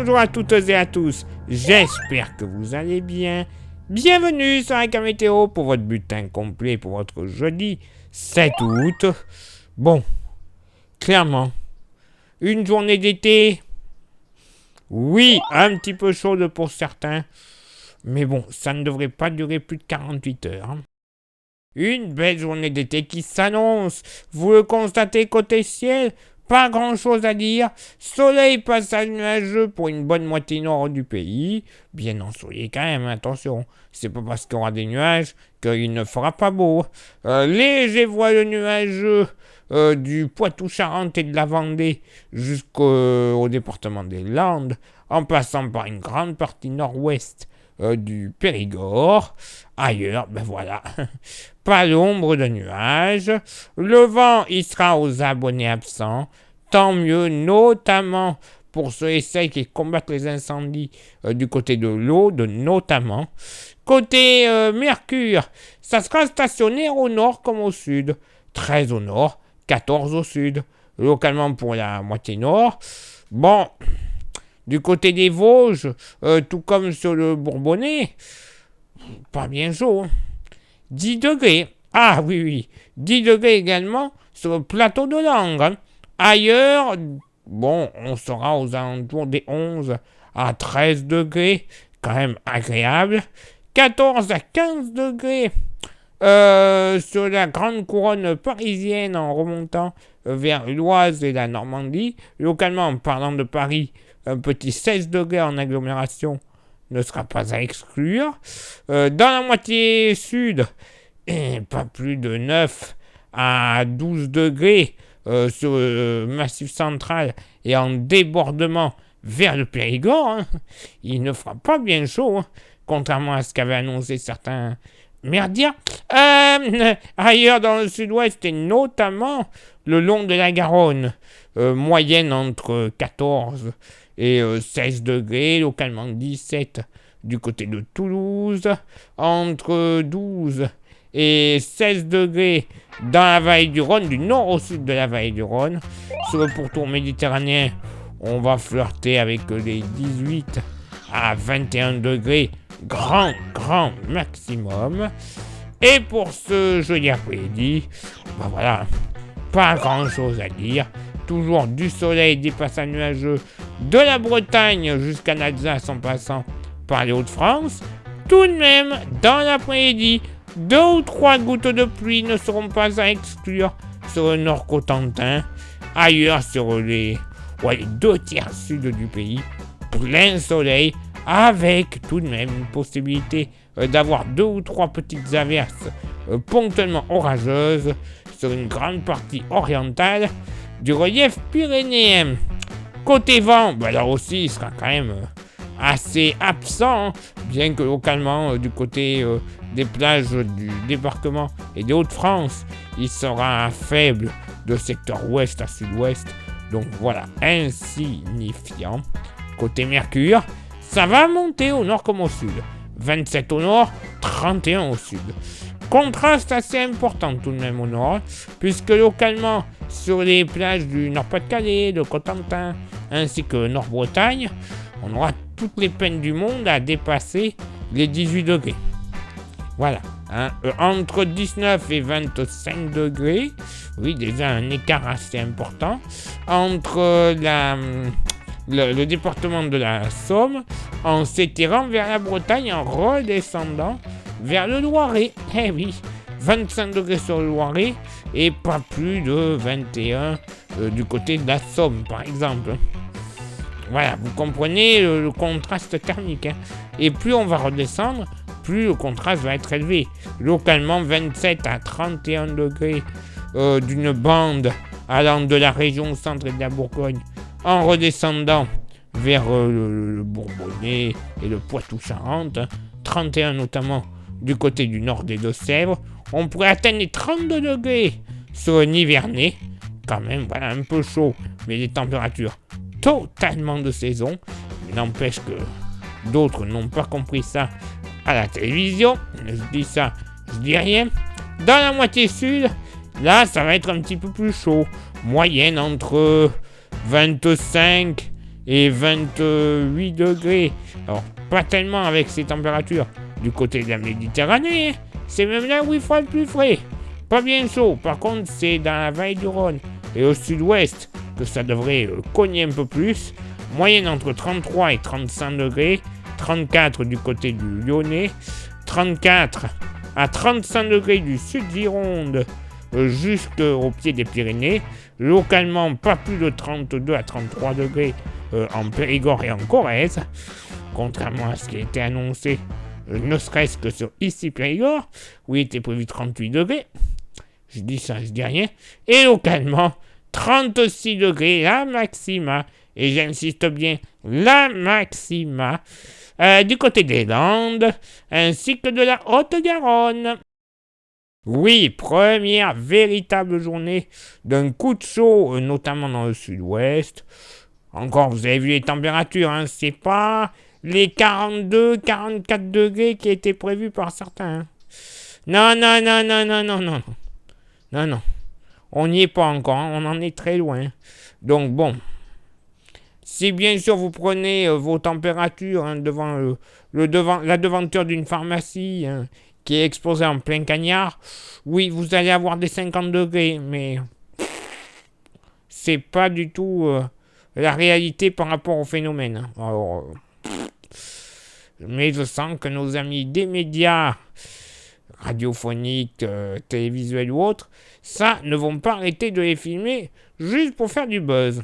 bonjour à toutes et à tous, j'espère que vous allez bien. Bienvenue sur Aka Météo pour votre bulletin complet pour votre jeudi 7 août. Bon, clairement, une journée d'été, oui, un petit peu chaude pour certains, mais bon, ça ne devrait pas durer plus de 48 heures. Une belle journée d'été qui s'annonce, vous le constatez côté ciel. Pas grand chose à dire, soleil passage nuageux pour une bonne moitié nord du pays, bien ensoleillé quand même, attention, c'est pas parce qu'il y aura des nuages qu'il ne fera pas beau. Léger voile nuageux du Poitou-Charentes et de la Vendée jusqu'au département des Landes, en passant par une grande partie nord-ouest du Périgord. Ailleurs, ben voilà, pas l'ombre de nuages. Le vent, il sera aux abonnés absents. Tant mieux, notamment pour ceux et celles qui combattent les incendies du côté de l'eau, notamment. Côté Mercure, ça sera stationnaire au nord comme au sud. 13 au nord, 14 au sud. Localement pour la moitié nord. Bon, du côté des Vosges, tout comme sur le Bourbonnais, pas bien chaud. 10 degrés. Ah oui, 10 degrés également sur le plateau de Langres. Ailleurs, bon, on sera aux alentours des 11 à 13 degrés, quand même agréable. 14 à 15 degrés sur la grande couronne parisienne en remontant vers l'Oise et la Normandie. Localement, en parlant de Paris, un petit 16 degrés en agglomération ne sera pas à exclure. Dans la moitié sud, pas plus de 9 à 12 degrés sur le massif central et en débordement vers le Périgord. Hein. Il ne fera pas bien chaud, hein, contrairement à ce qu'avaient annoncé certains merdias. Ailleurs dans le sud-ouest et notamment le long de la Garonne, moyenne entre 14 et 16 degrés, localement 17 du côté de Toulouse, entre 12 et 16 degrés dans la vallée du Rhône, du nord au sud de la vallée du Rhône. Sur le pourtour méditerranéen, on va flirter avec les 18 à 21 degrés, grand maximum. Et pour ce jeudi après-midi, ben voilà, pas grand chose à dire. Toujours du soleil, des passages nuageux de la Bretagne jusqu'à l'Alsace en passant par les Hauts-de-France. Tout de même, dans l'après-midi, 2 ou 3 gouttes de pluie ne seront pas à exclure sur le nord Cotentin. Ailleurs, sur les 2 tiers sud du pays, plein soleil, avec tout de même une possibilité d'avoir 2 ou 3 petites averses ponctuellement orageuses sur une grande partie orientale du relief pyrénéen. Côté vent, ben là aussi, il sera quand même assez absent, bien que localement, du côté des plages du débarquement et des Hauts-de-France, il sera faible de secteur ouest à sud-ouest. Donc voilà, insignifiant. Côté Mercure, ça va monter au nord comme au sud. 27 au nord, 31 au sud. Contraste assez important tout de même au nord, puisque localement, sur les plages du Nord-Pas-de-Calais, de Cotentin, ainsi que Nord-Bretagne, on aura toutes les peines du monde à dépasser les 18 degrés. Voilà, hein, entre 19 et 25 degrés, oui, déjà un écart assez important, entre le département de la Somme, en s'étirant vers la Bretagne, en redescendant vers le Loiret. Eh oui, 25 degrés sur le Loiret et pas plus de 21 du côté de la Somme, par exemple. Voilà, vous comprenez le contraste thermique. Hein. Et plus on va redescendre, plus le contraste va être élevé. Localement, 27 à 31 degrés d'une bande allant de la région centre et de la Bourgogne, en redescendant vers le Bourbonnais et le Poitou-Charentes, 31 notamment du côté du nord des Deux-Sèvres. On pourrait atteindre les 32 degrés sur un Nivernais, quand même, voilà, un peu chaud, mais des températures totalement de saison. Mais n'empêche que d'autres n'ont pas compris ça à la télévision. Je dis ça, je dis rien. Dans la moitié sud, là, ça va être un petit peu plus chaud. Moyenne entre 25 et 28 degrés. Alors, pas tellement avec ces températures du côté de la Méditerranée, c'est même là où il fera le plus frais. Pas bien chaud, par contre, c'est dans la vallée du Rhône et au sud-ouest que ça devrait cogner un peu plus. Moyenne entre 33 et 35 degrés, 34 du côté du Lyonnais, 34 à 35 degrés du sud Gironde, jusqu'au pied des Pyrénées. Localement, pas plus de 32 à 33 degrés en Périgord et en Corrèze, contrairement à ce qui a été annoncé, ne serait-ce que sur ici Périgord, où il était prévu 38 degrés. Je dis ça, je dis rien. Et localement, 36 degrés, la maxima, et j'insiste bien, la maxima, du côté des Landes, ainsi que de la Haute-Garonne. Oui, première véritable journée d'un coup de chaud, notamment dans le sud-ouest. Encore, vous avez vu les températures, hein, c'est pas les 42, 44 degrés qui étaient prévus par certains. Hein. Non. Non. On n'y est pas encore, hein, on en est très loin. Donc bon, si bien sûr vous prenez vos températures hein, devant la devanture d'une pharmacie hein, qui est exposée en plein cagnard, oui, vous allez avoir des 50 degrés, mais c'est pas du tout la réalité par rapport au phénomène. Hein. Alors, mais je sens que nos amis des médias radiophoniques, télévisuels ou autres, ça ne vont pas arrêter de les filmer juste pour faire du buzz.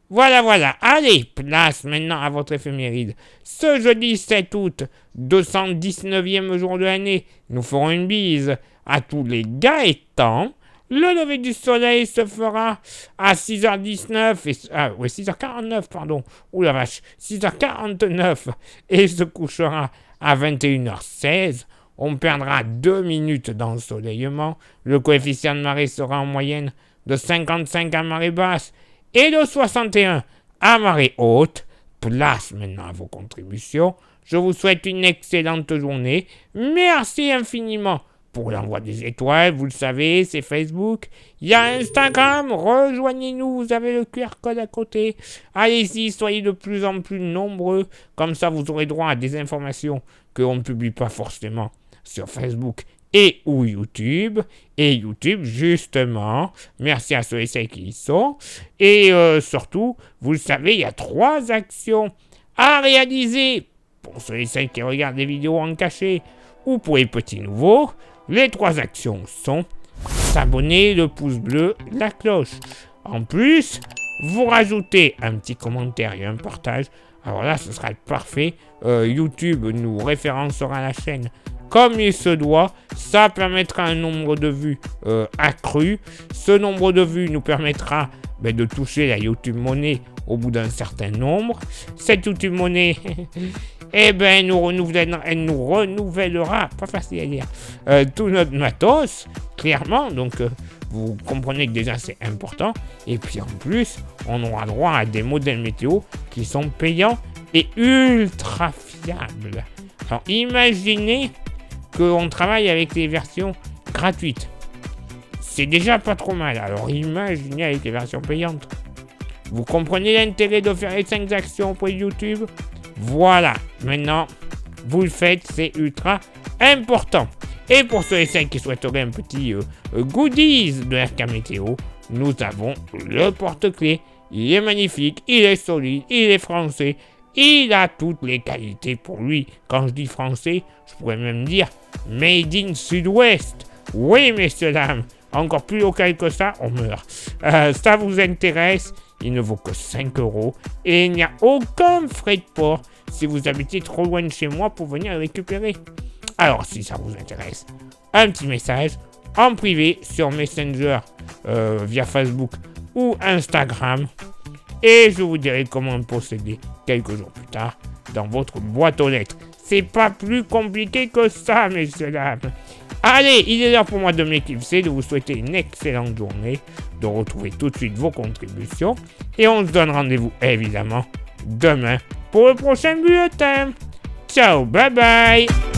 Voilà. Allez, place maintenant à votre éphéméride. Ce jeudi 7 août, 219e jour de l'année, nous ferons une bise à tous les Gaëtans. Le lever du soleil se fera à 6h19 6h49, pardon. Ouh la vache, 6h49 et se couchera à 21h16. On perdra 2 minutes d'ensoleillement. Le coefficient de marée sera en moyenne de 55 à marée basse et de 61 à marée haute. Place maintenant à vos contributions. Je vous souhaite une excellente journée. Merci infiniment pour l'envoi des étoiles. Vous le savez, c'est Facebook. Il y a Instagram. Rejoignez-nous. Vous avez le QR code à côté. Allez-y, soyez de plus en plus nombreux. Comme ça, vous aurez droit à des informations qu'on ne publie pas forcément sur Facebook et ou YouTube. Et YouTube, justement, merci à ceux et celles qui y sont. Et surtout, vous le savez, il y a 3 actions à réaliser pour ceux et celles qui regardent des vidéos en cachet ou pour les petits nouveaux. Les 3 actions sont s'abonner, le pouce bleu, la cloche. En plus, vous rajoutez un petit commentaire et un partage. Alors là, ce sera parfait. YouTube nous référencera la chaîne comme il se doit. Ça permettra un nombre de vues accru. Ce nombre de vues nous permettra de toucher la YouTube Money au bout d'un certain nombre. Cette YouTube Money, elle nous renouvellera, pas facile à dire, tout notre matos, clairement. Donc, vous comprenez que déjà c'est important. Et puis en plus, on aura droit à des modèles météo qui sont payants et ultra fiables. Alors, imaginez qu'on travaille avec les versions gratuites. C'est déjà pas trop mal. Alors imaginez avec les versions payantes. Vous comprenez l'intérêt de faire les 5 actions pour YouTube? Voilà. Maintenant, vous le faites. C'est ultra important. Et pour ceux et celles qui souhaiteraient un petit goodies de RK Météo, nous avons le porte-clés. Il est magnifique, il est solide, il est français. Il a toutes les qualités pour lui. Quand je dis français, je pourrais même dire Made in Sud-Ouest. Oui, messieurs, dames, encore plus local que ça, on meurt. Ça vous intéresse? Il ne vaut que 5 € et il n'y a aucun frais de port si vous habitez trop loin de chez moi pour venir le récupérer. Alors, si ça vous intéresse, un petit message en privé sur Messenger via Facebook ou Instagram. Et je vous dirai comment procéder quelques jours plus tard dans votre boîte aux lettres. C'est pas plus compliqué que ça, messieurs, dames. Allez, il est l'heure pour moi de m'éclipser, de vous souhaiter une excellente journée, de retrouver tout de suite vos contributions. Et on se donne rendez-vous, évidemment, demain pour le prochain bulletin. Ciao, bye bye.